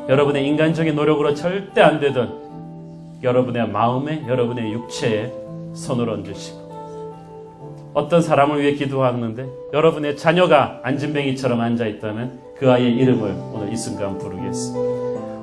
여러분의 인간적인 노력으로 절대 안 되던 여러분의 마음에, 여러분의 육체에 손을 얹으시고, 어떤 사람을 위해 기도하는데 여러분의 자녀가 안진뱅이처럼 앉아있다면 그 아이의 이름을 오늘 이 순간 부르겠습니다.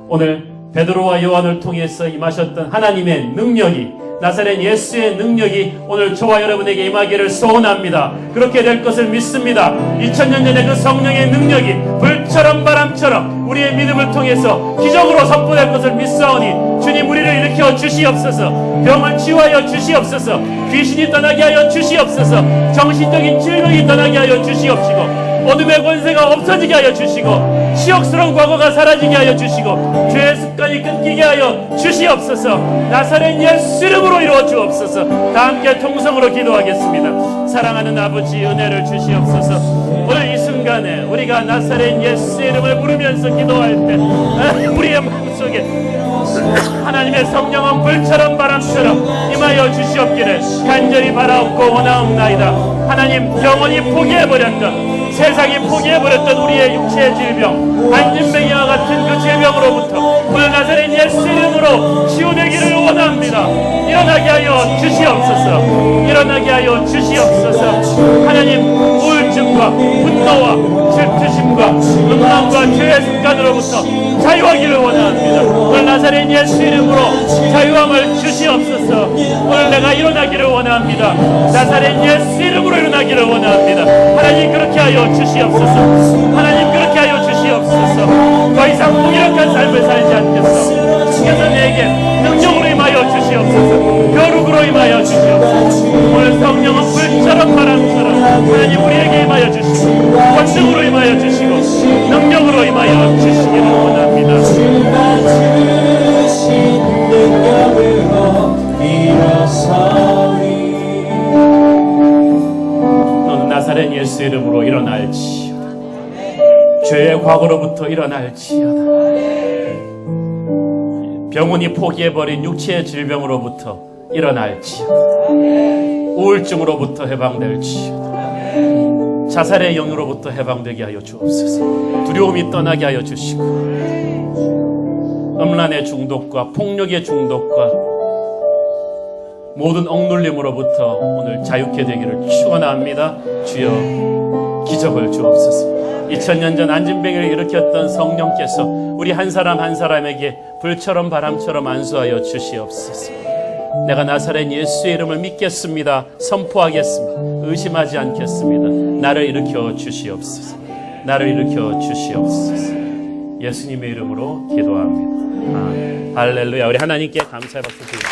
오늘 베드로와 요한을 통해서 임하셨던 하나님의 능력이, 나사렛 예수의 능력이 오늘 저와 여러분에게 임하기를 소원합니다. 그렇게 될 것을 믿습니다. 2000년 전에 그 성령의 능력이 불처럼 바람처럼 우리의 믿음을 통해서 기적으로 선포될 것을 믿사오니 주님 우리를 일으켜 주시옵소서. 병을 치유하여 주시옵소서. 귀신이 떠나게 하여 주시옵소서. 정신적인 질병이 떠나게 하여 주시옵시고, 어둠의 권세가 없어지게 하여 주시고, 치욕스러운 과거가 사라지게 하여 주시고, 죄의 습관이 끊기게 하여 주시옵소서. 나사렛 예수 이름으로 이루어 주옵소서. 다 함께 통성으로 기도하겠습니다. 사랑하는 아버지, 은혜를 주시옵소서. 오늘 이 순간에 우리가 나사렛 예수 이름을 부르면서 기도할 때 우리의 마음속에 하나님의 성령은 불처럼 바람처럼 임하여 주시옵기를 간절히 바라옵고 원하옵나이다. 하나님, 병원이 포기해버렸던, 세상이 포기해버렸던 우리의 육체의 질병, 안진뱅이와 같은 그 질병으로부터 오늘 나사렛 예수 이름으로 치유되기를 원합니다. 일어나게 하여 주시옵소서. 일어나게 하여 주시옵소서. 하나님, 우울증과 분노와 질투심과 음란과 죄의 습관으로부터 자유하기를 원합니다. 오늘 나사렛 예수 이름으로 자유함을 주시옵소서. 오늘 내가 일어나기를 원합니다. 나사렛 예수 이름으로 일어나기를 원합니다. 하나님, 그렇게 하여 주시옵소서. 하나님, 그렇게 하여 주시옵소서. 더 이상 무기력한 삶을 살지 않겠소. 주께서 내게 능력으로 임하여 주시옵소서. 거룩으로 임하여 주시옵소서. 오늘 성령은 불처럼 바람처럼 하나님 우리에게 임하여 주시고, 권능으로 임하여 주시고, 능력으로 임하여 주시기를 원합니다. 너는 나사렛 예수 이름으로 일어날지어다. 죄의 과거로부터 일어날지어다. 병원이 포기해버린 육체의 질병으로부터 일어날지어다. 우울증으로부터 해방될지어다. 자살의 영으로부터 해방되게 하여 주옵소서. 두려움이 떠나게 하여 주시고, 음란의 중독과 폭력의 중독과 모든 억눌림으로부터 오늘 자유케 되기를 축원합니다. 주여, 기적을 주옵소서. 2000년 전 안진뱅이를 일으켰던 성령께서 우리 한 사람 한 사람에게 불처럼 바람처럼 안수하여 주시옵소서. 내가 나사렛 예수의 이름을 믿겠습니다. 선포하겠습니다. 의심하지 않겠습니다. 나를 일으켜 주시옵소서. 나를 일으켜 주시옵소서. 예수님의 이름으로 기도합니다. 할렐루야. 우리 하나님께 감사의 박수 드립니다.